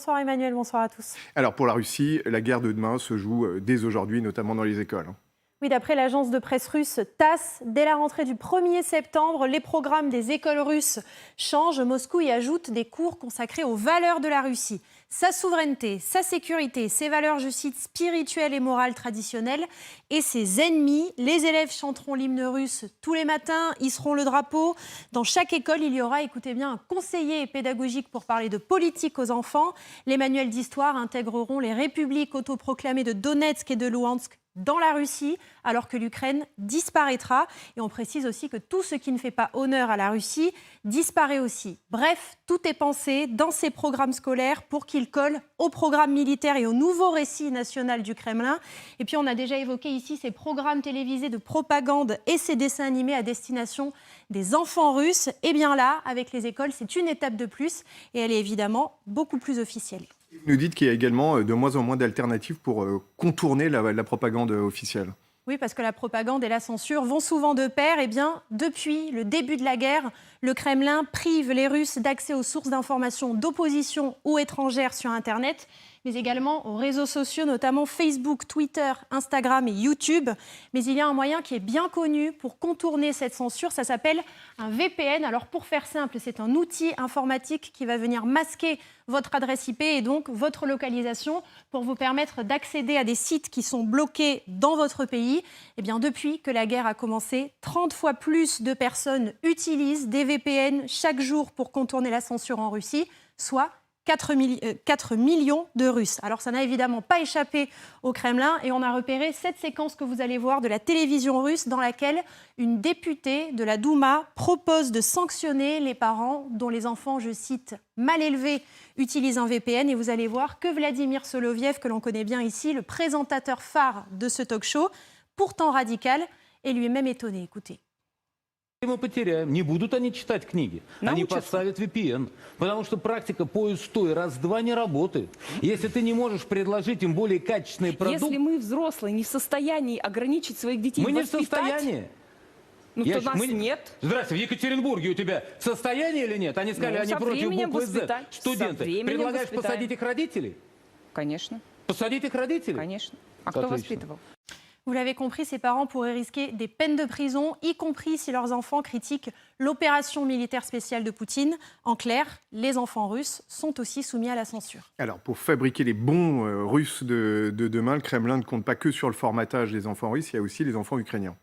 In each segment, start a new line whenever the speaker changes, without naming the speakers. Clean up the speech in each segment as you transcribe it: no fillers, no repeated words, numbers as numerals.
Bonsoir Emmanuel, bonsoir à tous.
Alors pour la Russie, la guerre de demain se joue dès aujourd'hui, notamment dans les écoles.
Oui, d'après l'agence de presse russe TASS, dès la rentrée du 1er septembre, les programmes des écoles russes changent. Moscou y ajoute des cours consacrés aux valeurs de la Russie. Sa souveraineté, sa sécurité, ses valeurs, je cite, spirituelles et morales traditionnelles. Et ses ennemis, les élèves chanteront l'hymne russe tous les matins, hisseront le drapeau. Dans chaque école, il y aura, écoutez bien, un conseiller pédagogique pour parler de politique aux enfants. Les manuels d'histoire intégreront les républiques autoproclamées de Donetsk et de Louhansk dans la Russie, alors que l'Ukraine disparaîtra. Et on précise aussi que tout ce qui ne fait pas honneur à la Russie disparaît aussi. Bref, tout est pensé dans ces programmes scolaires pour qu'ils collent au programme militaire et au nouveau récit national du Kremlin. Et puis on a déjà évoqué ici ces programmes télévisés de propagande et ces dessins animés à destination des enfants russes. Et bien là, avec les écoles, c'est une étape de plus et elle est évidemment beaucoup plus officielle.
Vous nous dites qu'il y a également de moins en moins d'alternatives pour contourner la propagande officielle.
Oui, parce que la propagande et la censure vont souvent de pair. Eh bien, depuis le début de la guerre, le Kremlin prive les Russes d'accès aux sources d'informations d'opposition ou étrangères sur Internet, mais également aux réseaux sociaux, notamment Facebook, Twitter, Instagram et YouTube. Mais il y a un moyen qui est bien connu pour contourner cette censure, ça s'appelle un VPN. Alors pour faire simple, c'est un outil informatique qui va venir masquer votre adresse IP et donc votre localisation pour vous permettre d'accéder à des sites qui sont bloqués dans votre pays. Eh bien, depuis que la guerre a commencé, 30 fois plus de personnes utilisent des VPN chaque jour pour contourner la censure en Russie, soit 4 millions de Russes. Alors ça n'a évidemment pas échappé au Kremlin et on a repéré cette séquence que vous allez voir de la télévision russe dans laquelle une députée de la Douma propose de sanctionner les parents dont les enfants, je cite, mal élevés utilisent un VPN. Et vous allez voir que Vladimir Soloviev, que l'on connaît bien ici, le présentateur phare de ce talk-show, pourtant radical, est lui-même étonné. Écoutez.
Мы потеряем, не будут они читать книги, они поставят VPN, потому что практика поиск стой раз-два не работает. Если ты не можешь предложить им более качественные продукты...
Если мы, взрослые, не в состоянии ограничить своих детей,
мы не в состоянии.
Ну, то нас нет.
Здравствуйте, в Екатеринбурге у тебя состояние или нет? Они сказали, они против буквы Z. Студенты, предлагаешь посадить их родителей?
Конечно.
Посадить их родителей?
Конечно. А кто воспитывал?
Vous l'avez compris, ces parents pourraient risquer des peines de prison, y compris si leurs enfants critiquent l'opération militaire spéciale de Poutine. En clair, les enfants russes sont aussi soumis à la censure.
Alors, pour fabriquer les bons Russes de demain, le Kremlin ne compte pas que sur le formatage des enfants russes, il y a aussi les enfants ukrainiens.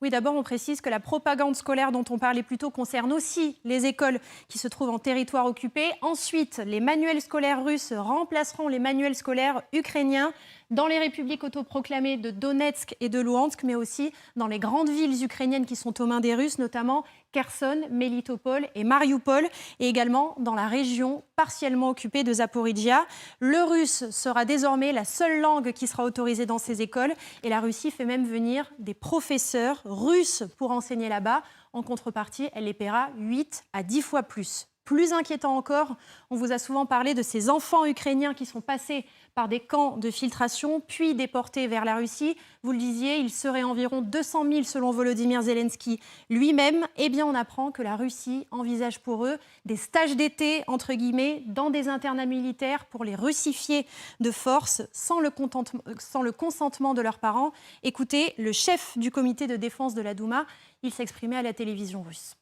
Oui, d'abord, on précise que la propagande scolaire dont on parlait plus tôt concerne aussi les écoles qui se trouvent en territoire occupé. Ensuite, les manuels scolaires russes remplaceront les manuels scolaires ukrainiens dans les républiques autoproclamées de Donetsk et de Louhansk, mais aussi dans les grandes villes ukrainiennes qui sont aux mains des Russes, notamment Kherson, Melitopol et Mariupol, et également dans la région partiellement occupée de Zaporizhia. Le russe sera désormais la seule langue qui sera autorisée dans ces écoles, et la Russie fait même venir des professeurs russes pour enseigner là-bas. En contrepartie, elle les paiera 8 à 10 fois plus. Plus inquiétant encore, on vous a souvent parlé de ces enfants ukrainiens qui sont passés par des camps de filtration, puis déportés vers la Russie. Vous le disiez, il serait environ 200 000 selon Volodymyr Zelensky lui-même. Eh bien, on apprend que la Russie envisage pour eux des stages d'été, entre guillemets, dans des internats militaires pour les russifier de force, sans le consentement de leurs parents. Écoutez, le chef du comité de défense de la Douma, il s'exprimait à la télévision russe.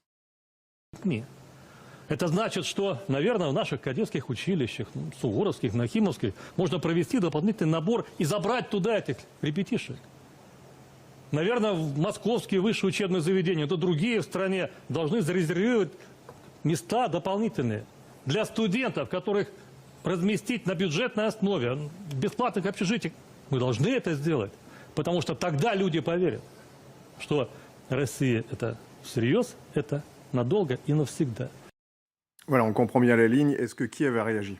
Это значит, что, наверное, в наших кадетских училищах, Суворовских, Нахимовских, можно провести дополнительный набор и забрать туда этих ребятишек. Наверное, в московские высшие учебные заведения, то другие в стране должны зарезервировать места дополнительные для студентов, которых разместить на бюджетной основе, в бесплатных общежитиях. Мы должны это сделать, потому что тогда люди поверят, что Россия – это всерьез, это надолго и навсегда.
Voilà, on comprend bien la ligne. Est-ce que Kiev a réagi ?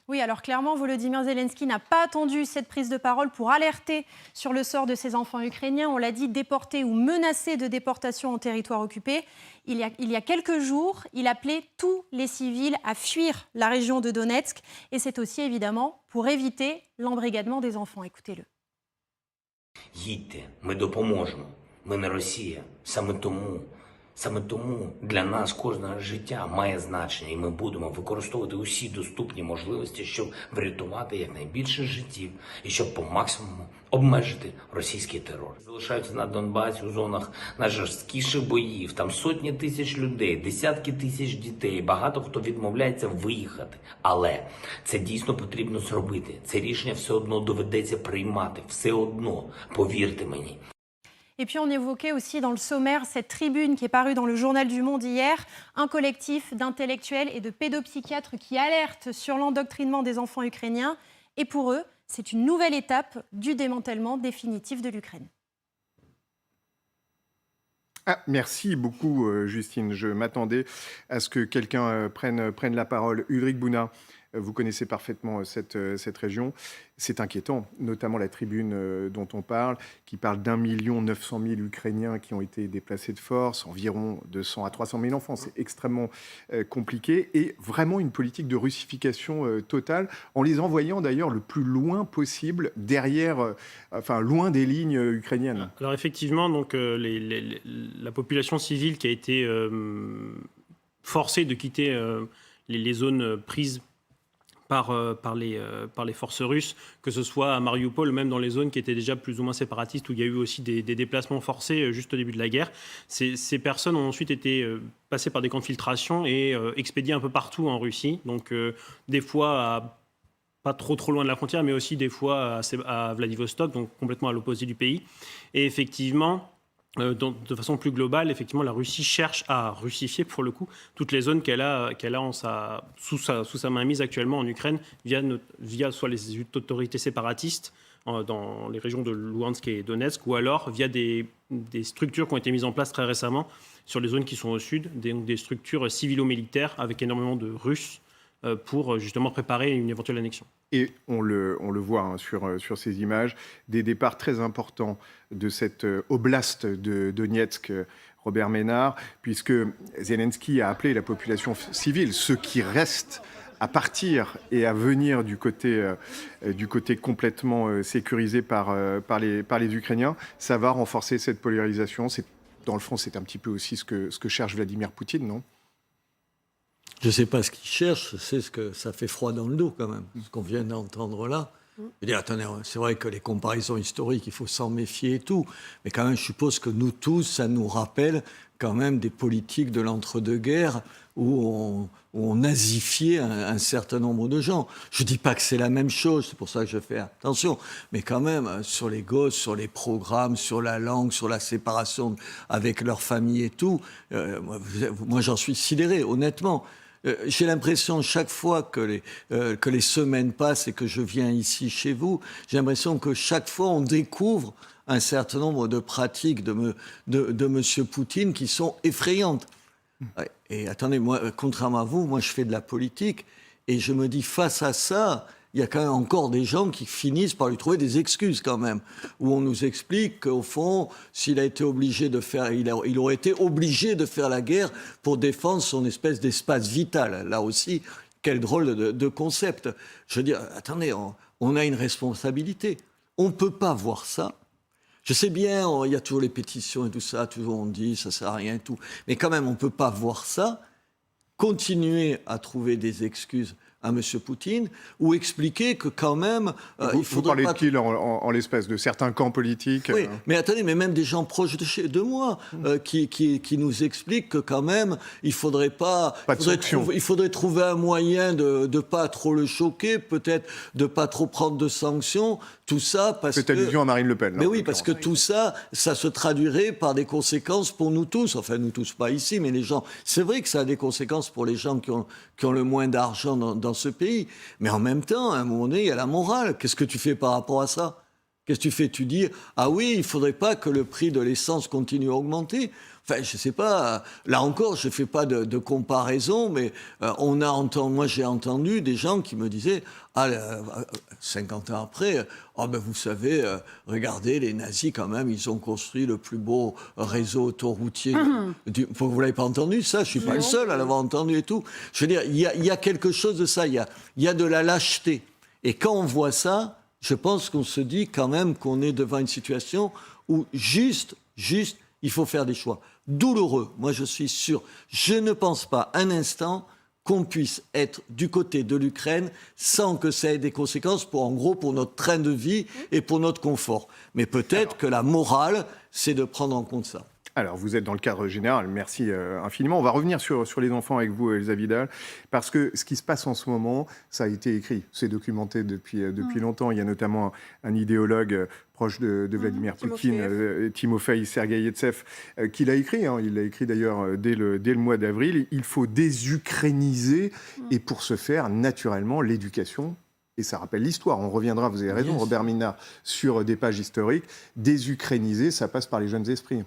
Oui, alors clairement, Volodymyr Zelensky n'a pas attendu cette prise de parole pour alerter sur le sort de ses enfants ukrainiens. On l'a dit, déportés ou menacés de déportation en territoire occupé. Il y a quelques jours, il appelait tous les civils à fuir la région de Donetsk. Et c'est aussi évidemment pour éviter l'embrigadement des enfants. Écoutez-le.
Їдьте, ми допоможемо. Ми не Росія. Саме тому Саме тому для нас кожне життя має значення, і ми будемо використовувати усі доступні можливості, щоб врятувати якнайбільше життів і щоб по максимуму обмежити російський терор. Залишаються на Донбасі у зонах найжорсткіших боїв. Там сотні тисяч людей, десятки тисяч дітей. Багато хто відмовляється виїхати. Але це дійсно потрібно зробити. Це рішення все одно доведеться приймати. Все одно, повірте мені.
Et puis on évoquait aussi dans le sommaire cette tribune qui est parue dans le Journal du Monde hier, un collectif d'intellectuels et de pédopsychiatres qui alertent sur l'endoctrinement des enfants ukrainiens. Et pour eux, c'est une nouvelle étape du démantèlement définitif de l'Ukraine.
Ah, merci beaucoup, Justine. Je m'attendais à ce que quelqu'un prenne la parole. Ulrich Bouna, vous connaissez parfaitement cette région. C'est inquiétant, notamment la tribune dont on parle, qui parle d'1 900 000 Ukrainiens qui ont été déplacés de force, environ 200 à 300 000 enfants. C'est extrêmement compliqué et vraiment une politique de russification totale, en les envoyant d'ailleurs le plus loin possible derrière, loin des lignes ukrainiennes.
Alors effectivement, donc, la population civile qui a été forcée de quitter les zones prises par les forces russes, que ce soit à Mariupol, même dans les zones qui étaient déjà plus ou moins séparatistes, où il y a eu aussi des déplacements forcés juste au début de la guerre. Ces personnes ont ensuite été passées par des camps de filtration et expédiées un peu partout en Russie. Donc des fois pas trop loin de la frontière, mais aussi des fois à Vladivostok, donc complètement à l'opposé du pays. Et effectivement, de façon plus globale, effectivement, la Russie cherche à russifier, pour le coup, toutes les zones qu'elle a sous sa mainmise actuellement en Ukraine via soit les autorités séparatistes dans les régions de Luhansk et Donetsk, ou alors via des structures qui ont été mises en place très récemment sur les zones qui sont au sud, des structures civilo-militaires avec énormément de Russes pour justement préparer une éventuelle annexion.
Et on le voit sur ces images, des départs très importants de cette oblast de Donetsk, Robert Ménard, puisque Zelensky a appelé la population civile, ceux qui restent, à partir et à venir du côté complètement sécurisé par les Ukrainiens. Ça va renforcer cette polarisation. Dans le fond, c'est un petit peu aussi ce que cherche Vladimir Poutine, non ?
Je ne sais pas ce qu'il cherche, c'est ce que ça fait froid dans le dos quand même, ce qu'on vient d'entendre là. Je dis, attendez, c'est vrai que les comparaisons historiques, il faut s'en méfier et tout, mais quand même, je suppose que nous tous, ça nous rappelle quand même des politiques de l'entre-deux-guerres où on nazifiait un certain nombre de gens. Je ne dis pas que c'est la même chose, c'est pour ça que je fais attention, mais quand même, sur les gosses, sur les programmes, sur la langue, sur la séparation avec leur famille et tout, moi j'en suis sidéré, honnêtement. J'ai l'impression, chaque fois que les semaines passent et que je viens ici chez vous, j'ai l'impression que chaque fois on découvre un certain nombre de pratiques de M. Poutine qui sont effrayantes. Et attendez, moi, contrairement à vous, moi je fais de la politique et je me dis, face à ça, il y a quand même encore des gens qui finissent par lui trouver des excuses quand même, où on nous explique qu'au fond, s'il a été obligé de faire, il aurait été obligé de faire la guerre pour défendre son espèce d'espace vital. Là aussi, quel drôle de concept. Je veux dire, attendez, on a une responsabilité. On ne peut pas voir ça. Je sais bien, il y a toujours les pétitions et tout ça, toujours on dit ça ne sert à rien et tout. Mais quand même, on ne peut pas voir ça, continuer à trouver des excuses à M. Poutine, ou expliquer que quand même...
il faudrait vous parlez de qui en l'espèce de certains camps politiques
Oui, mais attendez, mais même des gens proches de moi qui nous expliquent que quand même, il faudrait trouver un moyen de ne pas trop le choquer, peut-être de ne pas trop prendre de sanctions, tout ça parce que...
C'est allusion à Marine Le Pen.
Mais oui, parce que tout ça, ça se traduirait par des conséquences pour nous tous. Enfin, nous tous pas ici, mais les gens... C'est vrai que ça a des conséquences pour les gens qui ont le moins d'argent dans ce pays. Mais en même temps, à un moment donné, il y a la morale. Qu'est-ce que tu fais par rapport à ça ? Qu'est-ce que tu fais ? Tu dis, ah oui, il ne faudrait pas que le prix de l'essence continue à augmenter. Enfin, je ne sais pas, là encore, je ne fais pas de comparaison, mais moi j'ai entendu des gens qui me disaient, 50 ans après, vous savez, regardez, les nazis quand même, ils ont construit le plus beau réseau autoroutier. Vous ne l'avez pas entendu ça ? Je ne suis pas le seul à l'avoir entendu et tout. Je veux dire, il y a quelque chose de ça, il y a de la lâcheté. Et quand on voit ça, je pense qu'on se dit quand même qu'on est devant une situation où juste, Il faut faire des choix douloureux. Moi, je suis sûr, je ne pense pas un instant qu'on puisse être du côté de l'Ukraine sans que ça ait des conséquences pour notre train de vie et pour notre confort. Mais peut-être que la morale, c'est de prendre en compte ça.
Alors, vous êtes dans le cadre général, merci infiniment. On va revenir sur les enfants avec vous, Elsa Vidal, parce que ce qui se passe en ce moment, ça a été écrit, c'est documenté depuis longtemps. Il y a notamment un idéologue proche de Vladimir Poutine, Timofey Sergeïevtsev, qui l'a écrit. Il l'a écrit d'ailleurs dès le mois d'avril. Il faut désukrainiser, et pour ce faire, naturellement, l'éducation. Et ça rappelle l'histoire. On reviendra, vous avez raison, Robert Minard, sur des pages historiques. Désukrainiser, ça passe par les jeunes esprits.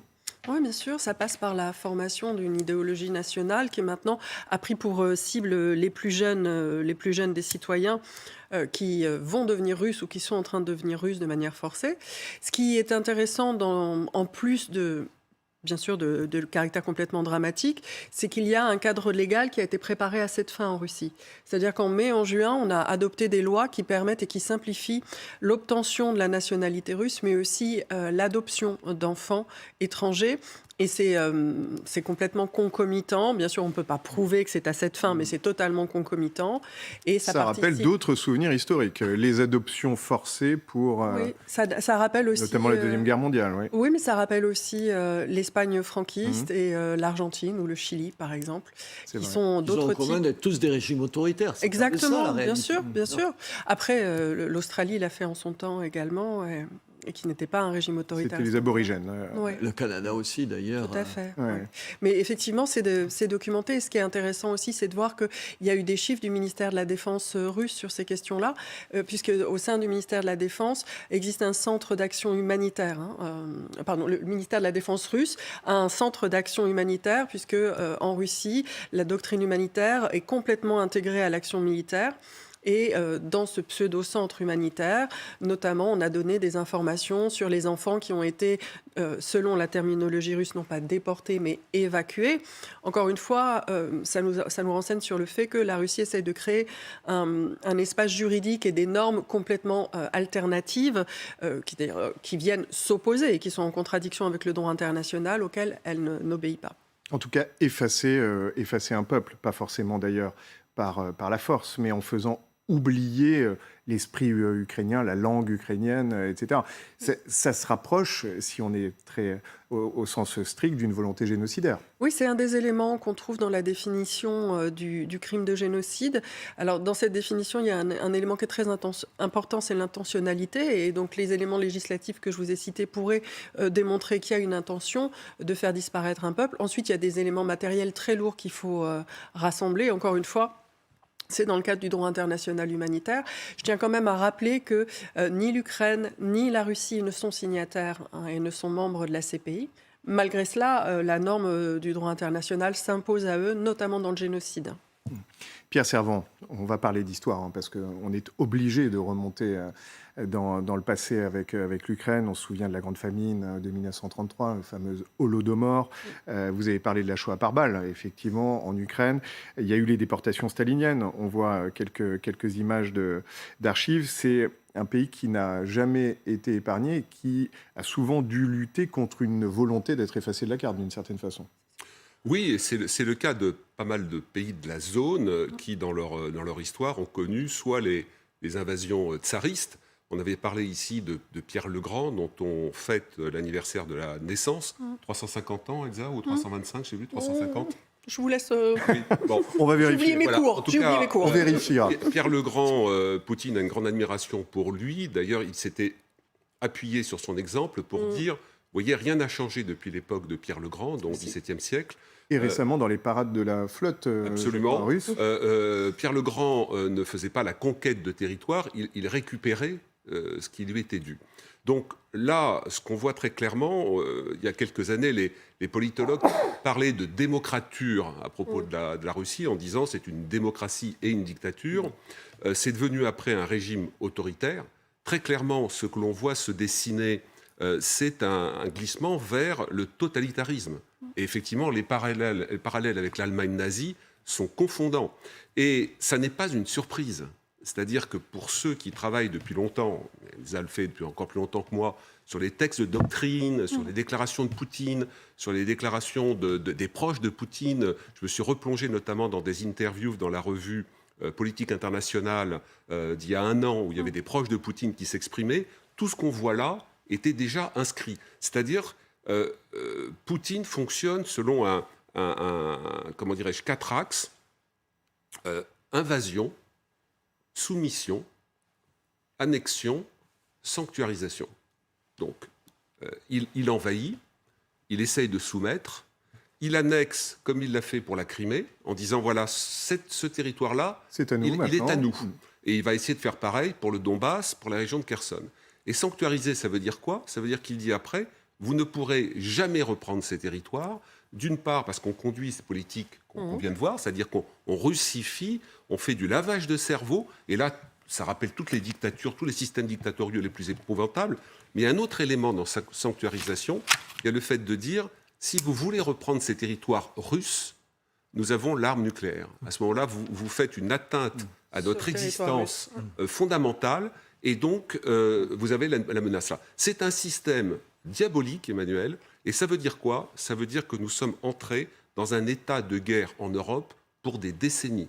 Oui, bien sûr, ça passe par la formation d'une idéologie nationale qui maintenant a pris pour cible les plus jeunes des citoyens qui vont devenir russes ou qui sont en train de devenir russes de manière forcée. Ce qui est intéressant, en plus de le caractère complètement dramatique, c'est qu'il y a un cadre légal qui a été préparé à cette fin en Russie. C'est-à-dire qu'en mai, en juin, on a adopté des lois qui permettent et qui simplifient l'obtention de la nationalité russe, mais aussi l'adoption d'enfants étrangers. Et c'est complètement concomitant. Bien sûr, on ne peut pas prouver que c'est à cette fin, mais c'est totalement concomitant. Et ça
rappelle d'autres souvenirs historiques, les adoptions forcées pour...
oui, ça rappelle aussi...
Notamment la Deuxième Guerre mondiale, oui.
Oui, mais ça rappelle aussi l'Espagne franquiste et l'Argentine ou le Chili, par exemple, qui sont d'autres types...
Ils ont en commun d'être tous des régimes autoritaires.
Exactement,
ça,
bien sûr. Après, l'Australie l'a fait en son temps également... et qui n'était pas un régime autoritaire.
C'était les aborigènes.
Ouais.
Le Canada aussi, d'ailleurs.
Tout à fait.
Ouais.
Mais effectivement, c'est documenté. Et ce qui est intéressant aussi, c'est de voir qu'il y a eu des chiffres du ministère de la Défense russe sur ces questions-là, puisque au sein du ministère de la Défense existe un centre d'action humanitaire. Le ministère de la Défense russe a un centre d'action humanitaire, puisque en Russie, la doctrine humanitaire est complètement intégrée à l'action militaire. Et dans ce pseudo-centre humanitaire, notamment, on a donné des informations sur les enfants qui ont été, selon la terminologie russe, non pas déportés, mais évacués. Encore une fois, ça nous renseigne sur le fait que la Russie essaie de créer un espace juridique et des normes complètement alternatives qui viennent s'opposer et qui sont en contradiction avec le droit international auquel elle n'obéit pas.
En tout cas, effacer un peuple, pas forcément d'ailleurs par la force, mais en faisant oublier l'esprit ukrainien, la langue ukrainienne, etc. Ça se rapproche, si on est très au sens strict, d'une volonté génocidaire.
Oui, c'est un des éléments qu'on trouve dans la définition du crime de génocide. Alors, dans cette définition, il y a un élément qui est très important, c'est l'intentionnalité. Et donc, les éléments législatifs que je vous ai cités pourraient démontrer qu'il y a une intention de faire disparaître un peuple. Ensuite, il y a des éléments matériels très lourds qu'il faut rassembler. Encore une fois, c'est dans le cadre du droit international humanitaire. Je tiens quand même à rappeler que ni l'Ukraine ni la Russie ne sont signataires et ne sont membres de la CPI. Malgré cela, la norme du droit international s'impose à eux, notamment dans le génocide.
Pierre Servan, on va parler d'histoire, parce qu'on est obligé de remonter dans le passé avec l'Ukraine. On se souvient de la grande famine de 1933, la fameuse Holodomor. Vous avez parlé de la Shoah par balle, effectivement, en Ukraine. Il y a eu les déportations staliniennes. On voit quelques images d'archives. C'est un pays qui n'a jamais été épargné et qui a souvent dû lutter contre une volonté d'être effacé de la carte, d'une certaine façon.
Oui, et c'est le cas de pas mal de pays de la zone qui, dans leur histoire, ont connu soit les invasions tsaristes. On avait parlé ici de Pierre le Grand, dont on fête l'anniversaire de la naissance. 350 ans, Elsa, ou 325, je sais plus, 350.
Je vous laisse...
Oui, bon.
On va vérifier.
J'ai oublié mes cours.
On vérifiera.
Pierre le Grand, Poutine a une grande admiration pour lui. D'ailleurs, il s'était appuyé sur son exemple pour dire... Vous voyez, rien n'a changé depuis l'époque de Pierre le Grand, donc XVIIe siècle.
Et récemment, dans les parades de la flotte russe.
Pierre le Grand ne faisait pas la conquête de territoire, il récupérait ce qui lui était dû. Donc là, ce qu'on voit très clairement, il y a quelques années, les politologues parlaient de démocrature à propos de la Russie, en disant c'est une démocratie et une dictature. C'est devenu après un régime autoritaire. Très clairement, ce que l'on voit se dessiner, c'est un glissement vers le totalitarisme. Et effectivement, les parallèles avec l'Allemagne nazie sont confondants. Et ça n'est pas une surprise. C'est-à-dire que pour ceux qui travaillent depuis longtemps, Lisa le fait depuis encore plus longtemps que moi, sur les textes de doctrine, sur les déclarations de Poutine, sur les déclarations des proches de Poutine. Je me suis replongé notamment dans des interviews dans la revue Politique internationale d'il y a 1 an, où il y avait des proches de Poutine qui s'exprimaient. Tout ce qu'on voit là était déjà inscrit. C'est-à-dire, Poutine fonctionne selon comment dirais-je, 4 axes. Invasion, soumission, annexion, sanctuarisation. Donc, il envahit, il essaye de soumettre, il annexe, comme il l'a fait pour la Crimée, en disant, voilà, ce territoire-là, il est à nous. Et il va essayer de faire pareil pour le Donbass, pour la région de Kherson. Et sanctuariser, ça veut dire quoi? Ça veut dire qu'il dit après, vous ne pourrez jamais reprendre ces territoires, d'une part parce qu'on conduit ces politiques qu'on vient de voir, c'est-à-dire qu'on russifie, on fait du lavage de cerveau, et là, ça rappelle toutes les dictatures, tous les systèmes dictatoriaux les plus épouvantables. Mais il y a un autre élément dans sa sanctuarisation, il y a le fait de dire, si vous voulez reprendre ces territoires russes, nous avons l'arme nucléaire. À ce moment-là, vous faites une atteinte à notre existence fondamentale, et donc vous avez la menace là. C'est un système diabolique, Emmanuel, et ça veut dire quoi? Ça veut dire que nous sommes entrés dans un état de guerre en Europe pour des décennies.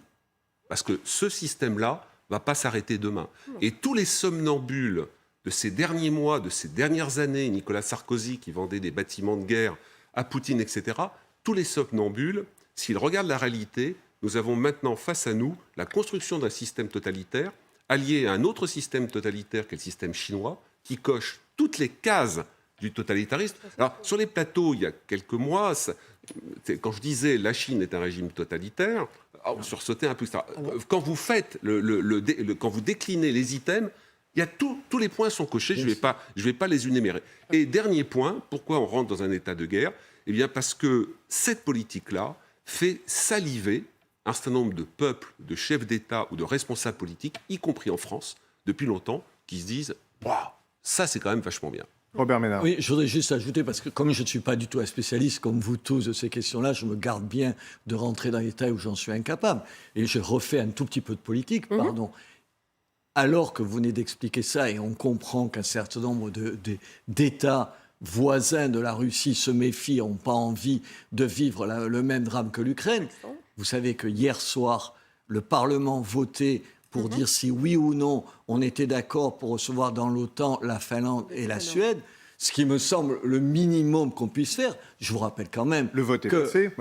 Parce que ce système-là ne va pas s'arrêter demain. Et tous les somnambules de ces derniers mois, de ces dernières années, Nicolas Sarkozy qui vendait des bâtiments de guerre à Poutine, etc., tous les somnambules, s'ils regardent la réalité, nous avons maintenant face à nous la construction d'un système totalitaire allié à un autre système totalitaire qui est le système chinois, qui coche toutes les cases du totalitarisme. Alors, sur les plateaux, il y a quelques mois, quand je disais la Chine est un régime totalitaire, on sursautait un peu. Quand vous faites quand vous déclinez les items, il y a tous les points sont cochés, je vais pas les énumérer. Et dernier point, pourquoi on rentre dans un état de guerre? Eh bien parce que cette politique-là fait saliver un certain nombre de peuples, de chefs d'État ou de responsables politiques, y compris en France, depuis longtemps, qui se disent « Waouh, ça c'est quand même vachement bien ».
Robert Ménard.
Oui, je voudrais juste ajouter, parce que comme je ne suis pas du tout un spécialiste, comme vous tous, de ces questions-là, je me garde bien de rentrer dans les détails où j'en suis incapable. Et je refais un tout petit peu de politique, pardon. Alors que vous venez d'expliquer ça, et on comprend qu'un certain nombre d'États voisins de la Russie se méfient, n'ont pas envie de vivre le même drame que l'Ukraine. Vous savez que hier soir, le Parlement votait pour dire si oui ou non on était d'accord pour recevoir dans l'OTAN la Finlande et la Suède, ce qui me semble le minimum qu'on puisse faire. Je vous rappelle quand même
le vote est passé.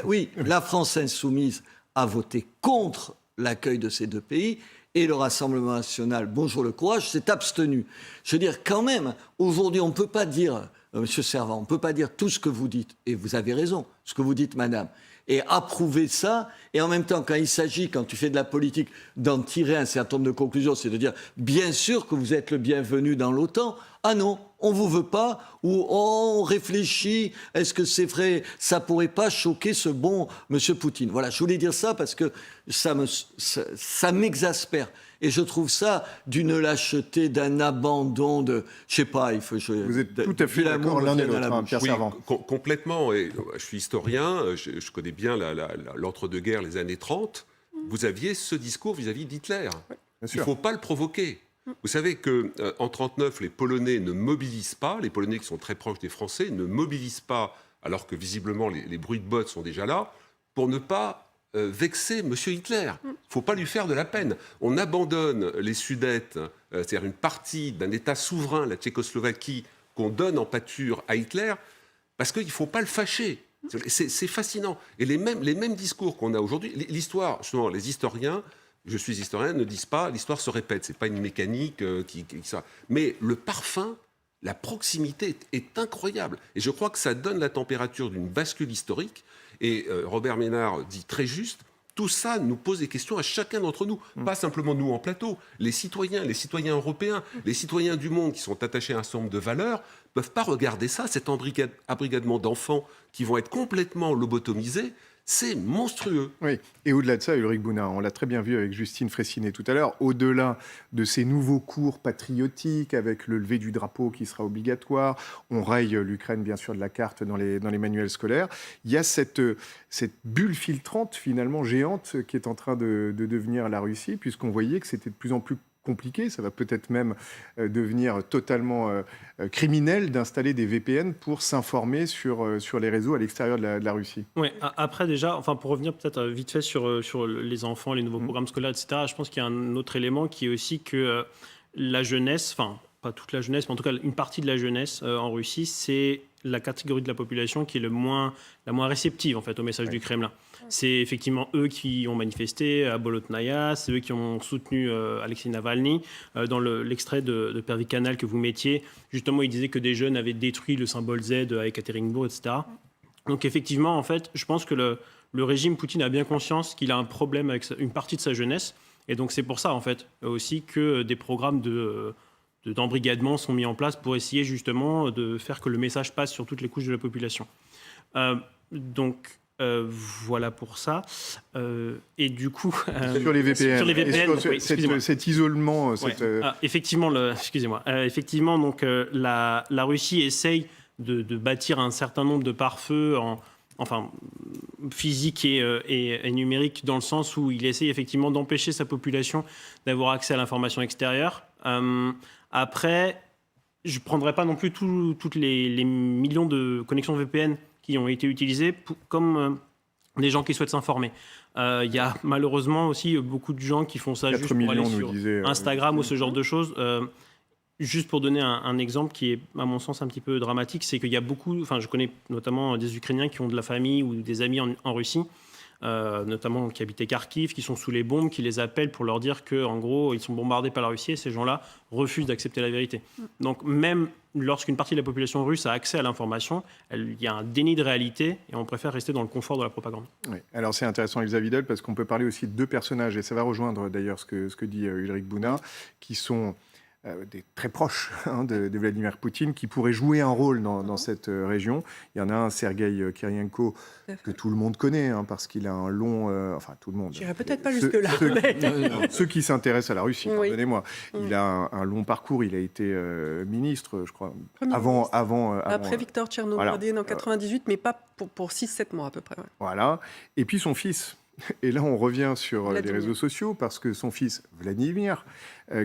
Oui, la France insoumise a voté contre l'accueil de ces deux pays et le Rassemblement national, bonjour le courage, s'est abstenu. Je veux dire, quand même, aujourd'hui, on ne peut pas dire, Monsieur Servan, on ne peut pas dire tout ce que vous dites, et vous avez raison, ce que vous dites, madame, et approuver ça, et en même temps, quand il s'agit, quand tu fais de la politique, d'en tirer un certain nombre de conclusions, c'est de dire, bien sûr que vous êtes le bienvenu dans l'OTAN, ah non, on ne vous veut pas, ou on réfléchit, est-ce que c'est vrai, ça ne pourrait pas choquer ce bon monsieur Poutine. Voilà, je voulais dire ça parce que ça m'exaspère. Et je trouve ça d'une lâcheté, d'un abandon de... Je sais pas, il faut...
Vous êtes tout à fait d'accord l'un et l'autre, Pierre Servan.
Complètement. Et je suis historien, je connais bien l'entre-deux-guerres, les années 30. Vous aviez ce discours vis-à-vis d'Hitler. Il ne faut pas le provoquer. Vous savez qu'en 1939, les Polonais ne mobilisent pas, les Polonais qui sont très proches des Français ne mobilisent pas, alors que visiblement les bruits de bottes sont déjà là, pour ne pas vexer M. Hitler. Il ne faut pas lui faire de la peine. On abandonne les Sudètes, c'est-à-dire une partie d'un État souverain, la Tchécoslovaquie, qu'on donne en pâture à Hitler, parce qu'il ne faut pas le fâcher. C'est fascinant. Et les mêmes discours qu'on a aujourd'hui, l'histoire, justement, les historiens, je suis historien, ne disent pas l'histoire se répète. Ce n'est pas une mécanique mais le parfum, la proximité est incroyable. Et je crois que ça donne la température d'une bascule historique. Et Robert Ménard dit très juste, tout ça nous pose des questions à chacun d'entre nous. Pas simplement nous en plateau. Les citoyens européens, les citoyens du monde qui sont attachés à un certain nombre de valeurs ne peuvent pas regarder ça, cet abrigadement d'enfants qui vont être complètement lobotomisés. C'est monstrueux.
Oui, et au-delà de ça, Ulrich Bouna, on l'a très bien vu avec Justine Fraissinet tout à l'heure, au-delà de ces nouveaux cours patriotiques avec le lever du drapeau qui sera obligatoire, on raye l'Ukraine bien sûr de la carte dans les manuels scolaires, il y a cette bulle filtrante finalement géante qui est en train de devenir la Russie, puisqu'on voyait que c'était de plus en plus compliqué, ça va peut-être même devenir totalement criminel d'installer des VPN pour s'informer sur les réseaux à l'extérieur de la Russie.
Oui, après déjà, enfin pour revenir peut-être vite fait sur les enfants, les nouveaux programmes scolaires, etc., je pense qu'il y a un autre élément qui est aussi que la jeunesse, enfin pas toute la jeunesse, mais en tout cas une partie de la jeunesse en Russie, c'est la catégorie de la population qui est la moins réceptive en fait au message du Kremlin. C'est effectivement eux qui ont manifesté à Bolotnaya, c'est eux qui ont soutenu Alexei Navalny. Dans l'extrait de Pervy Canal que vous mettiez, justement, il disait que des jeunes avaient détruit le symbole Z à Ekaterinbourg, etc. Donc effectivement, en fait, je pense que le régime Poutine a bien conscience qu'il a un problème avec une partie de sa jeunesse. Et donc c'est pour ça, en fait, aussi que des programmes d'embrigadement sont mis en place pour essayer justement de faire que le message passe sur toutes les couches de la population. Voilà pour ça. Et du coup...
sur les VPN.
Sur les VPN,
oui, cet isolement...
effectivement, effectivement, donc, la Russie essaye de bâtir un certain nombre de pare-feux physique et numérique, dans le sens où il essaye effectivement d'empêcher sa population d'avoir accès à l'information extérieure. Après, je ne prendrai pas non plus toutes les millions de connexions VPN qui ont été utilisées comme des gens qui souhaitent s'informer. Il y a malheureusement aussi beaucoup de gens qui font ça juste pour aller sur Instagram ou ce genre de choses. Juste pour donner un exemple qui est, à mon sens, un petit peu dramatique, c'est qu'il y a je connais notamment des Ukrainiens qui ont de la famille ou des amis en Russie, notamment qui habitaient Kharkiv, qui sont sous les bombes, qui les appellent pour leur dire qu'en gros, ils sont bombardés par la Russie et ces gens-là refusent d'accepter la vérité. Donc même lorsqu'une partie de la population russe a accès à l'information, il y a un déni de réalité et on préfère rester dans le confort de la propagande.
Oui. Alors c'est intéressant, Elsa Widdel, parce qu'on peut parler aussi de deux personnages, et ça va rejoindre d'ailleurs ce que dit Ulrich Bouna, qui sont... des très proches de Vladimir Poutine, qui pourraient jouer un rôle dans cette région. Il y en a un, Sergueï Kirienko, que tout le monde connaît, parce qu'il a un long... tout le monde.
Je dirais peut-être pas jusque-là.
Ceux qui s'intéressent à la Russie, pardonnez-moi. Il a un long parcours, il a été ministre, je crois,
après Viktor Tchernomyrdin en 98, mais pas pour 6-7 mois à peu près. Ouais.
Voilà. Et puis son fils... Et là, on revient sur les réseaux sociaux parce que son fils, Vladimir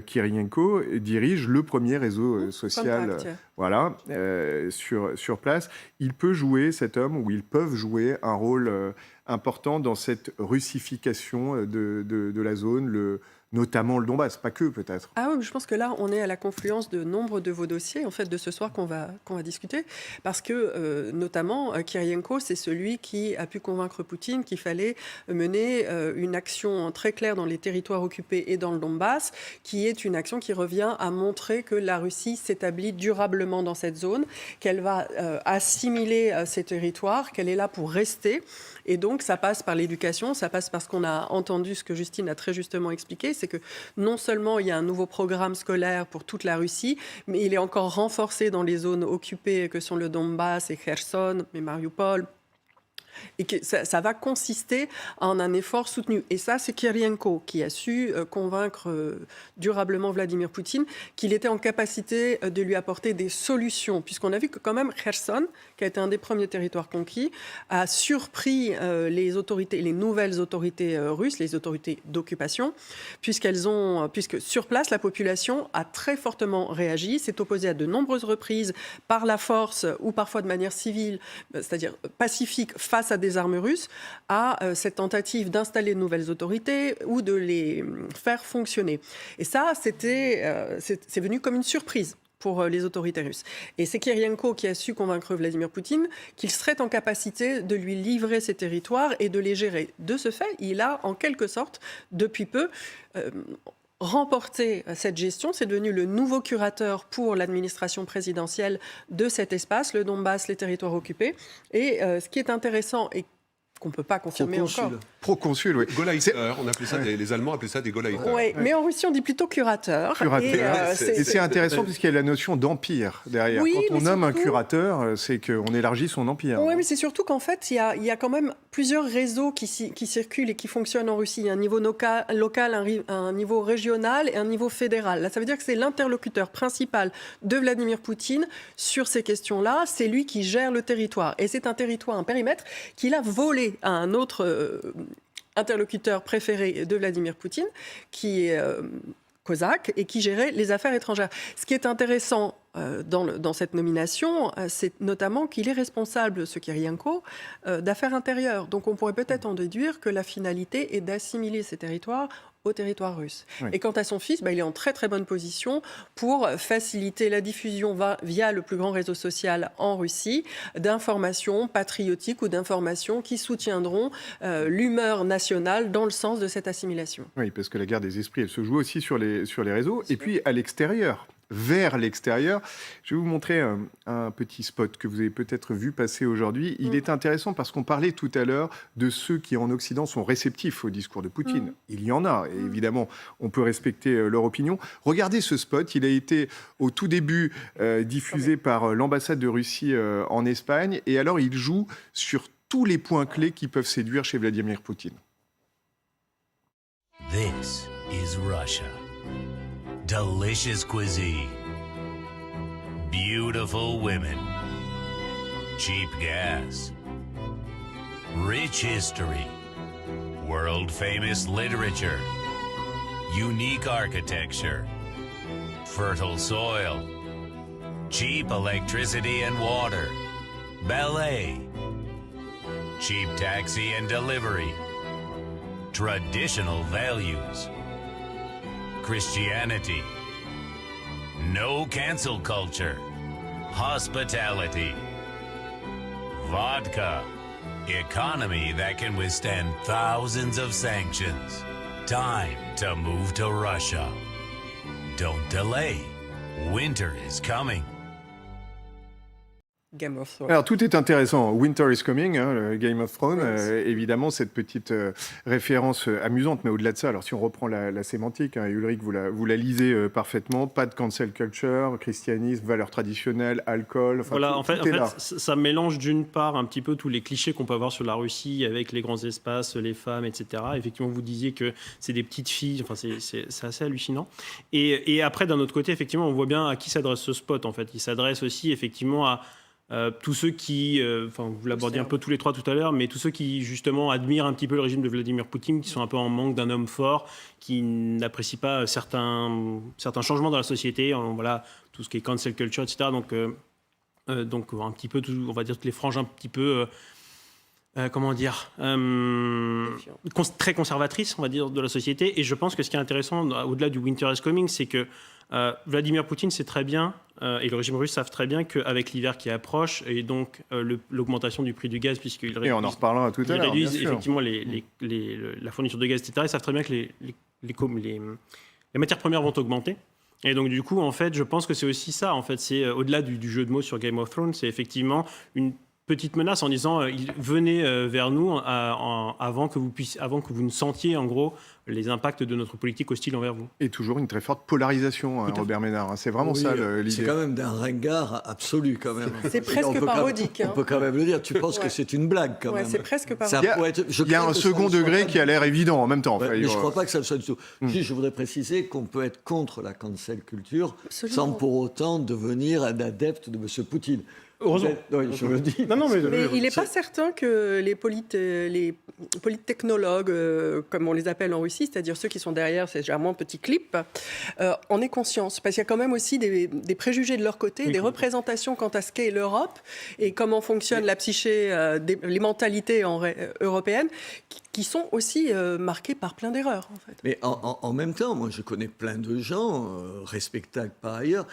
Kirienko, dirige le premier réseau social sur place. Il peut jouer, cet homme, ou ils peuvent jouer un rôle important dans cette russification de la zone, notamment le Donbass, pas que peut-être.
Ah oui, mais je pense que là, on est à la confluence de nombre de vos dossiers, en fait, de ce soir qu'on va discuter, parce que, notamment, Kirienko, c'est celui qui a pu convaincre Poutine qu'il fallait mener une action très claire dans les territoires occupés et dans le Donbass, qui est une action qui revient à montrer que la Russie s'établit durablement dans cette zone, qu'elle va assimiler ces territoires, qu'elle est là pour rester. Et donc, ça passe par l'éducation, ça passe par ce qu'on a entendu, ce que Justine a très justement expliqué, c'est que non seulement il y a un nouveau programme scolaire pour toute la Russie, mais il est encore renforcé dans les zones occupées que sont le Donbass et Kherson, et Mariupol. Et que ça va consister en un effort soutenu. Et ça, c'est Kirienko qui a su convaincre durablement Vladimir Poutine qu'il était en capacité de lui apporter des solutions, puisqu'on a vu que quand même Kherson, qui a été un des premiers territoires conquis, a surpris les nouvelles autorités russes, les autorités d'occupation, puisque sur place, la population a très fortement réagi, s'est opposée à de nombreuses reprises par la force ou parfois de manière civile, c'est-à-dire pacifique, face à des armes russes, à cette tentative d'installer de nouvelles autorités ou de les faire fonctionner. Et ça, c'est venu comme une surprise pour les autorités russes. Et c'est Kirienko qui a su convaincre Vladimir Poutine qu'il serait en capacité de lui livrer ces territoires et de les gérer. De ce fait, il a, en quelque sorte, depuis peu, remporté cette gestion. C'est devenu le nouveau curateur pour l'administration présidentielle de cet espace, le Donbass, les territoires occupés. Et ce qui est intéressant et qu'on ne peut pas confirmer encore.
Proconsul, oui.
Gauleiter, on appelait ça les Allemands appelaient ça des Gauleiter.
Oui, mais en Russie, on dit plutôt curateur.
Et c'est intéressant puisqu'il y a la notion d'empire derrière.
Oui,
quand on nomme un curateur, c'est qu'on élargit son empire.
Oui, mais c'est surtout qu'en fait, il y a quand même plusieurs réseaux qui circulent et qui fonctionnent en Russie. Il y a un niveau local, un niveau régional et un niveau fédéral. Là, ça veut dire que c'est l'interlocuteur principal de Vladimir Poutine sur ces questions-là. C'est lui qui gère le territoire. Et c'est un territoire, un périmètre qu'il a volé à un autre interlocuteur préféré de Vladimir Poutine, qui est cosaque et qui gérait les affaires étrangères. Ce qui est intéressant dans cette nomination, c'est notamment qu'il est responsable, ce Kirienko, d'affaires intérieures. Donc on pourrait peut-être en déduire que la finalité est d'assimiler ces territoires au territoire russe.
Oui.
Et quant à son fils, il est en très très bonne position pour faciliter la diffusion via le plus grand réseau social en Russie d'informations patriotiques ou d'informations qui soutiendront l'humeur nationale dans le sens de cette assimilation.
Oui, parce que la guerre des esprits, elle se joue aussi sur les réseaux. Et puis à l'extérieur, vers l'extérieur, je vais vous montrer un petit spot que vous avez peut-être vu passer aujourd'hui. Il est intéressant parce qu'on parlait tout à l'heure de ceux qui en Occident sont réceptifs au discours de Poutine. Il y en a, et évidemment, on peut respecter leur opinion. Regardez ce spot, il a été au tout début diffusé par l'ambassade de Russie en Espagne, et alors il joue sur tous les points clés qui peuvent séduire chez Vladimir Poutine.
This is Russia. Delicious cuisine. Beautiful women. Cheap gas. Rich history. World-famous literature. Unique architecture. Fertile soil. Cheap electricity and water. Ballet. Cheap taxi and delivery. Traditional values. Christianity. No cancel culture. Hospitality. Vodka. Economy that can withstand thousands of sanctions. Time to move to Russia. Don't delay. Winter is coming.
Game of Thrones.
Alors tout est intéressant. Winter is coming, le Game of Thrones. Évidemment, cette petite référence amusante, mais au-delà de ça, alors si on reprend la sémantique, Ulrich, vous la lisez parfaitement. Pas de cancel culture, christianisme, valeurs traditionnelles, alcool.
Voilà, en fait, ça mélange d'une part un petit peu tous les clichés qu'on peut avoir sur la Russie avec les grands espaces, les femmes, etc. Effectivement, vous disiez que c'est des petites filles. Enfin, c'est assez hallucinant. Et après, d'un autre côté, effectivement, on voit bien à qui s'adresse ce spot. En fait, il s'adresse aussi effectivement à tous ceux qui, vous l'abordiez un peu tous les trois tout à l'heure, mais tous ceux qui justement admirent un petit peu le régime de Vladimir Poutine, qui sont un peu en manque d'un homme fort, qui n'apprécient pas certains changements dans la société, voilà, tout ce qui est cancel culture, etc. Donc un petit peu, on va dire toutes les franges un petit peu, très conservatrices, on va dire, de la société. Et je pense que ce qui est intéressant, au-delà du Winter is coming, c'est que Vladimir Poutine sait très bien, et le régime russe savent très bien qu'avec l'hiver qui approche, et donc l'augmentation du prix du gaz, puisqu'ils réduisent,
et on en reparlera tout à l'heure,
réduisent effectivement la fourniture de gaz, etc., ils savent très bien que les matières premières vont augmenter. Et donc du coup, en fait, je pense que c'est aussi ça. En fait, c'est au-delà du jeu de mots sur Game of Thrones, c'est effectivement une petite menace en disant venez vers nous avant que vous ne sentiez en gros les impacts de notre politique hostile envers vous.
Et toujours une très forte polarisation, Robert Ménard. C'est vraiment ça l'idée.
C'est quand même d'un ringard absolu quand même.
C'est presque parodique.
On peut quand même le dire. Tu penses que c'est une blague quand même.
C'est presque parodique.
Il y a un second degré qui a l'air évident en même temps.
Mais je ne crois pas que ça le soit du tout. Je voudrais préciser qu'on peut être contre la cancel culture sans pour autant devenir un adepte de M. Poutine.
Heureusement.
Oui, je le dis.
Mais il n'est pas certain que les polittechnologues, comme on les appelle en Russie, c'est-à-dire ceux qui sont derrière ces généralement petits clips, en aient conscience. Parce qu'il y a quand même aussi des préjugés de leur côté, des représentations quant à ce qu'est l'Europe et comment fonctionne la psyché, les mentalités européennes, qui sont aussi marquées par plein d'erreurs. En fait.
Mais en même temps, moi je connais plein de gens, respectables par ailleurs,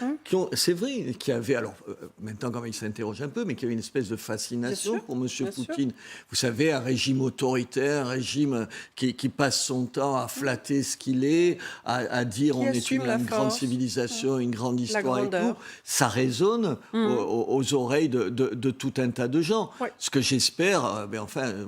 c'est vrai, qui avaient, alors maintenant quand même ils s'interrogent un peu, mais qui avaient une espèce de fascination pour M. Poutine. Vous savez, un régime autoritaire, un régime qui passe son temps à flatter ce qu'il est, à dire on est une grande civilisation, une grande histoire et tout. Ça résonne aux oreilles de tout un tas de gens. Ouais. Ce que j'espère,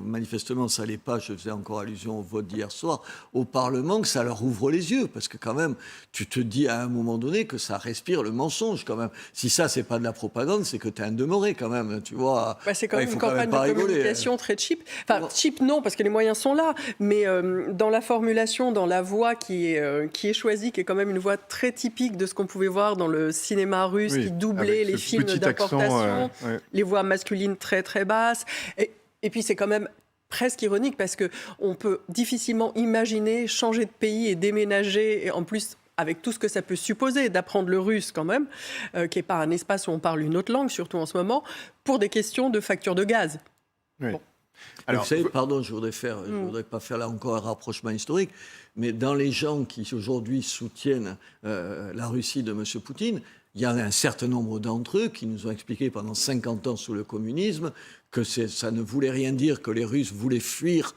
manifestement ça l'est pas, je faisais encore allusion au vote d'hier soir, au Parlement, que ça leur ouvre les yeux, parce que quand même, tu te dis à un moment donné que ça respire le mensonge quand même. Si ça, c'est pas de la propagande, c'est que tu es un demeuré quand même, tu vois.
C'est quand même une campagne de communication très cheap. Enfin, cheap non, parce que les moyens sont là, mais dans la formulation, dans la voix qui est choisie, qui est quand même une voix très typique de ce qu'on pouvait voir dans le cinéma russe, qui doublait les films d'importation, les voix masculines très très basses. Et puis c'est quand même presque ironique parce qu'on peut difficilement imaginer changer de pays et déménager, et en plus avec tout ce que ça peut supposer d'apprendre le russe quand même, qui n'est pas un espace où on parle une autre langue, surtout en ce moment, pour des questions de facture de gaz.
Oui.
Bon.
Alors, vous savez, pardon, je voudrais pas faire là encore un rapprochement historique, mais dans les gens qui aujourd'hui soutiennent la Russie de M. Poutine, il y a un certain nombre d'entre eux qui nous ont expliqué pendant 50 ans sous le communisme que ça ne voulait rien dire que les Russes voulaient fuir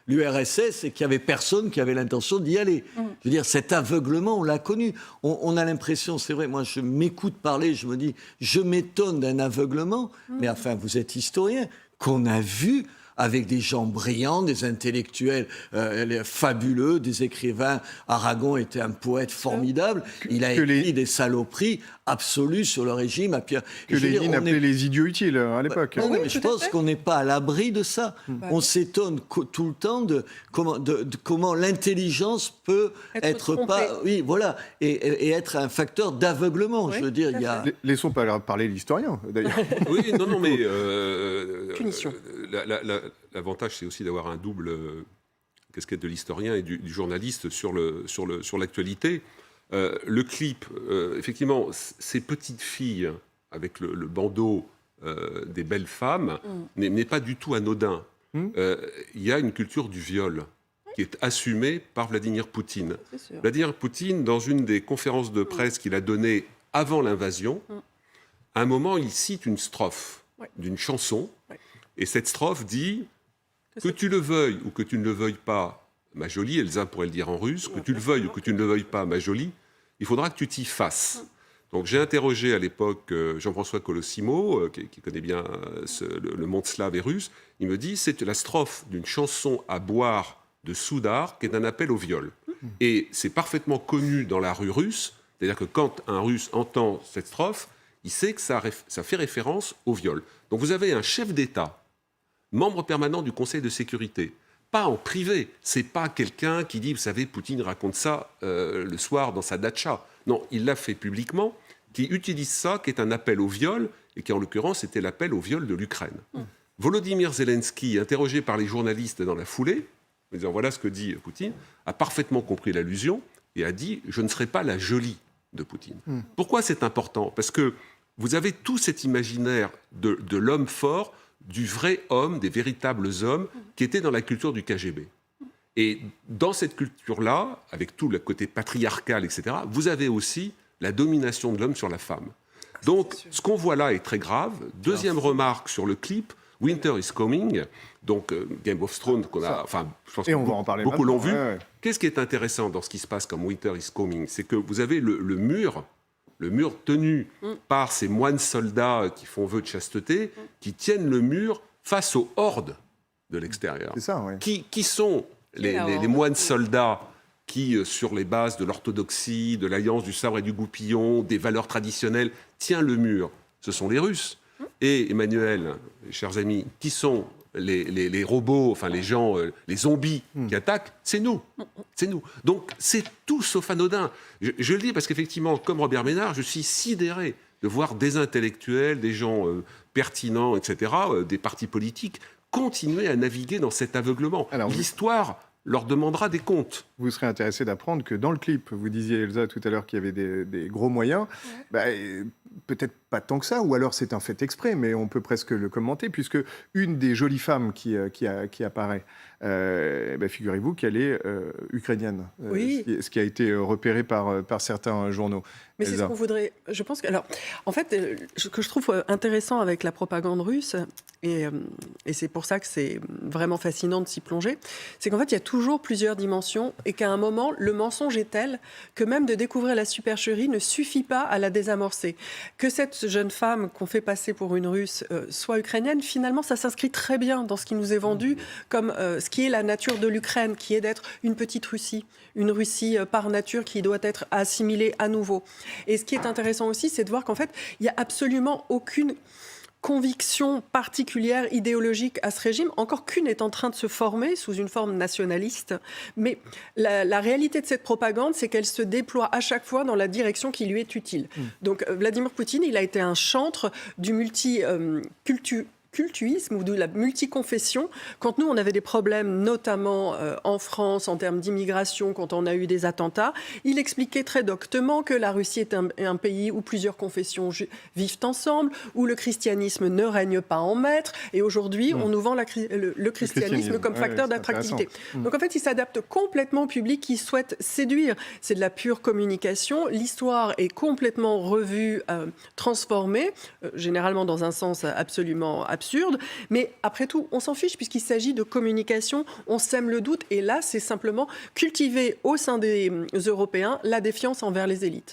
l'URSS et qu'il n'y avait personne qui avait l'intention d'y aller. Je veux dire, cet aveuglement, on l'a connu. On a l'impression, c'est vrai, moi je m'écoute parler, je me dis, je m'étonne d'un aveuglement, mais enfin, vous êtes historien, qu'on a vu avec des gens brillants, des intellectuels fabuleux, des écrivains. Aragon était un poète formidable. Il a écrit des saloperies absolues sur le régime.
Que Lénine appelait les idiots utiles à l'époque.
Oui, mais je pense qu'on n'est pas à l'abri de ça. On s'étonne tout le temps de comment l'intelligence peut être pas... Oui, voilà. Et être un facteur d'aveuglement. Je veux dire, il y a...
Laissons pas parler l'historien, d'ailleurs.
Oui, non, mais...
Punition.
L'avantage, c'est aussi d'avoir un double casquette de l'historien et du journaliste sur l'actualité. Le clip, effectivement, ces petites filles avec le bandeau des belles femmes n'est pas du tout anodin. Il y a une culture du viol qui est assumée par Vladimir Poutine. Vladimir Poutine, dans une des conférences de presse qu'il a données avant l'invasion, à un moment, il cite une strophe d'une chanson. Et cette strophe dit « Que tu le veuilles ou que tu ne le veuilles pas, ma jolie », Elsa pourrait le dire en russe, « Que tu le veuilles ou que tu ne le veuilles pas, ma jolie, il faudra que tu t'y fasses. » Donc j'ai interrogé à l'époque Jean-François Colosimo, qui connaît bien le monde slave et russe. Il me dit « C'est la strophe d'une chanson à boire de Soudar qui est un appel au viol. » Et c'est parfaitement connu dans la rue russe, c'est-à-dire que quand un Russe entend cette strophe, il sait que ça fait référence au viol. Donc vous avez un chef d'État, membre permanent du Conseil de sécurité, pas en privé. C'est pas quelqu'un qui dit, vous savez, Poutine raconte ça le soir dans sa datcha. Non, il l'a fait publiquement, qui utilise ça, qui est un appel au viol, et qui en l'occurrence était l'appel au viol de l'Ukraine. Volodymyr Zelensky, interrogé par les journalistes dans la foulée, en disant voilà ce que dit Poutine, a parfaitement compris l'allusion et a dit je ne serai pas la jolie de Poutine. Pourquoi c'est important ? Parce que vous avez tout cet imaginaire de l'homme fort, du vrai homme, des véritables hommes, qui étaient dans la culture du KGB. Et dans cette culture-là, avec tout le côté patriarcal, etc., vous avez aussi la domination de l'homme sur la femme. Donc, ce qu'on voit là est très grave. Deuxième remarque sur le clip, Winter is Coming, donc Game of Thrones, qu'on a, enfin, je pense que beaucoup l'ont vu. Qu'est-ce qui est intéressant dans ce qui se passe comme Winter is Coming ? C'est que vous avez le mur tenu par ces moines soldats qui font vœu de chasteté, qui tiennent le mur face aux hordes de l'extérieur.
C'est ça, oui.
Qui sont les moines soldats qui, sur les bases de l'orthodoxie, de l'alliance du sabre et du goupillon, des valeurs traditionnelles, tient le mur ? Ce sont les Russes. Et Emmanuel, chers amis, qui sont les robots, enfin les gens, les zombies qui attaquent, c'est nous. C'est nous. Donc c'est tout sauf anodin. Je le dis parce qu'effectivement, comme Robert Ménard, je suis sidéré de voir des intellectuels, des gens pertinents, etc., des partis politiques, continuer à naviguer dans cet aveuglement. Alors, l'histoire leur demandera des comptes.
Vous serez intéressé d'apprendre que dans le clip, vous disiez, Elsa, tout à l'heure qu'il y avait des gros moyens, peut-être pas tant que ça, ou alors c'est un fait exprès, mais on peut presque le commenter, puisque une des jolies femmes qui apparaît, figurez-vous qu'elle est ukrainienne, ce qui a été repéré par certains journaux.
Mais c'est ce qu'on voudrait... Je pense que... Alors, en fait, ce que je trouve intéressant avec la propagande russe, et c'est pour ça que c'est vraiment fascinant de s'y plonger, c'est qu'en fait, il y a toujours plusieurs dimensions, et qu'à un moment, le mensonge est tel que même de découvrir la supercherie ne suffit pas à la désamorcer. Que cette jeune femme qu'on fait passer pour une Russe soit ukrainienne, finalement, ça s'inscrit très bien dans ce qui nous est vendu comme ce qui est la nature de l'Ukraine, qui est d'être une petite Russie, une Russie par nature qui doit être assimilée à nouveau. Et ce qui est intéressant aussi, c'est de voir qu'en fait, il n'y a absolument aucune conviction particulière idéologique à ce régime, encore qu'une est en train de se former sous une forme nationaliste. Mais la réalité de cette propagande, c'est qu'elle se déploie à chaque fois dans la direction qui lui est utile. Donc Vladimir Poutine, il a été un chantre du multiculturalisme multicultuisme ou de la multiconfession. Quand nous, on avait des problèmes, notamment en France, en termes d'immigration, quand on a eu des attentats, il expliquait très doctement que la Russie est un pays où plusieurs confessions vivent ensemble, où le christianisme ne règne pas en maître. Et aujourd'hui, on nous vend le christianisme comme facteur d'attractivité. Donc en fait, il s'adapte complètement au public qui souhaite séduire. C'est de la pure communication. L'histoire est complètement revue, transformée, généralement dans un sens absolument absurde. Mais après tout, on s'en fiche puisqu'il s'agit de communication. On sème le doute. Et là, c'est simplement cultiver au sein des Européens la défiance envers les élites.